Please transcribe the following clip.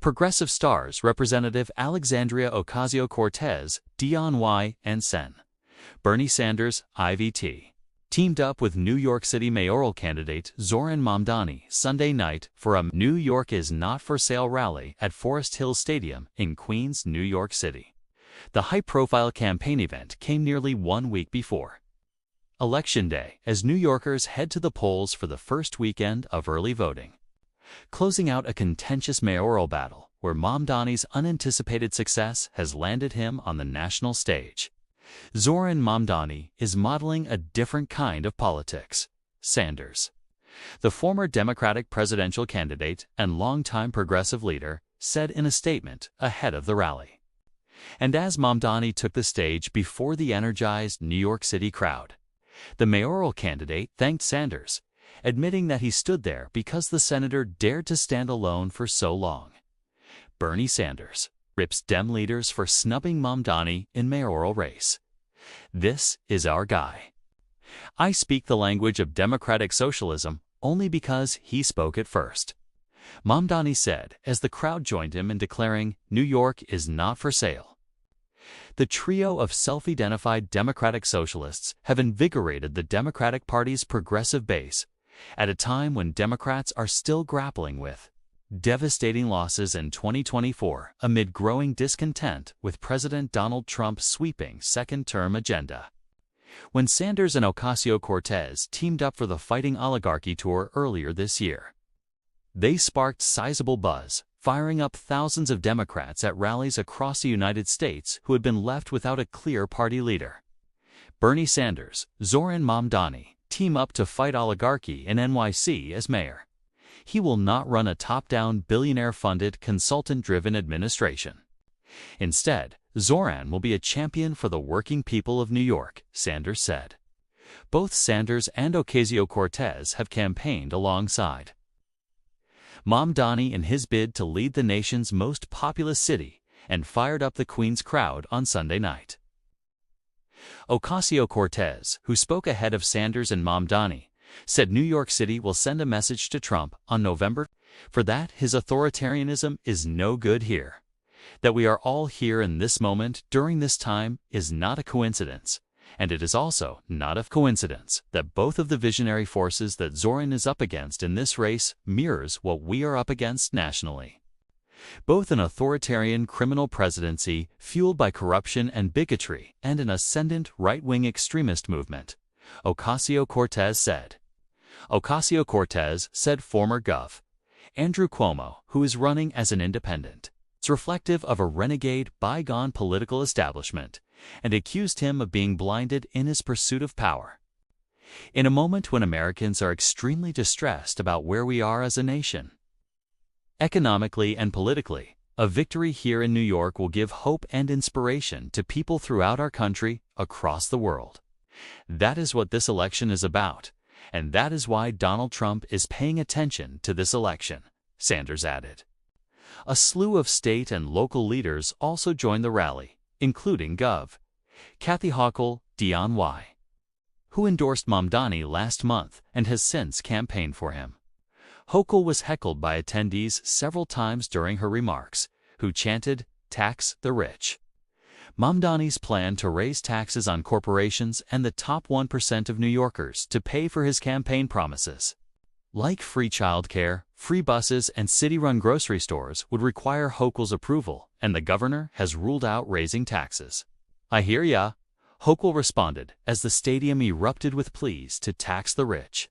Progressive stars Representative Alexandria Ocasio-Cortez, D-N.Y, and Sen. Bernie Sanders, IVT, teamed up with New York City mayoral candidate Zohran Mamdani Sunday night for a New York is Not for Sale rally at Forest Hill Stadium in Queens, New York City. The high-profile campaign event came nearly 1 week before Election Day as New Yorkers head to the polls for the first weekend of early voting, closing out a contentious mayoral battle where Mamdani's unanticipated success has landed him on the national stage. Zohran Mamdani is modeling a different kind of politics. Sanders, the former Democratic presidential candidate and longtime progressive leader, said in a statement ahead of the rally. And as Mamdani took the stage before the energized New York City crowd, the mayoral candidate thanked Sanders, admitting that he stood there because the senator dared to stand alone for so long. Bernie Sanders rips Dem leaders for snubbing Mamdani in mayoral race. "This is our guy. I speak the language of democratic socialism only because he spoke it first," Mamdani said as the crowd joined him in declaring New York is not for sale. The trio of self-identified democratic socialists have invigorated the Democratic Party's progressive base at a time when Democrats are still grappling with devastating losses in 2024 amid growing discontent with President Donald Trump's sweeping second-term agenda. When Sanders and Ocasio-Cortez teamed up for the Fighting Oligarchy tour earlier this year, they sparked sizable buzz, firing up thousands of Democrats at rallies across the United States who had been left without a clear party leader. Bernie Sanders, Zohran Mamdani team up to fight oligarchy in NYC as mayor. He will not run a top-down, billionaire-funded, consultant-driven administration. Instead, Zohran will be a champion for the working people of New York, Sanders said. Both Sanders and Ocasio-Cortez have campaigned alongside Mamdani in his bid to lead the nation's most populous city and fired up the Queens crowd on Sunday night. Ocasio-Cortez, who spoke ahead of Sanders and Mamdani, said New York City will send a message to Trump on November for that his authoritarianism is no good here. That we are all here in this moment during this time is not a coincidence, and it is also not a coincidence that both of the visionary forces that Zohran is up against in this race mirrors what we are up against nationally. Both an authoritarian criminal presidency fueled by corruption and bigotry and an ascendant right-wing extremist movement, Ocasio-Cortez said. Ocasio-Cortez said former Gov. Andrew Cuomo, who is running as an independent, is reflective of a renegade, bygone political establishment, and accused him of being blinded in his pursuit of power. In a moment when Americans are extremely distressed about where we are as a nation, economically and politically, a victory here in New York will give hope and inspiration to people throughout our country, across the world. That is what this election is about, and that is why Donald Trump is paying attention to this election, Sanders added. A slew of state and local leaders also joined the rally, including Gov. Kathy Hochul, D-N.Y, who endorsed Mamdani last month and has since campaigned for him. Hochul was heckled by attendees several times during her remarks, who chanted, "Tax the rich." Mamdani's plan to raise taxes on corporations and the top 1% of New Yorkers to pay for his campaign promises, like free childcare, free buses, and city-run grocery stores, would require Hochul's approval, and the governor has ruled out raising taxes. "I hear ya," Hochul responded as the stadium erupted with pleas to tax the rich.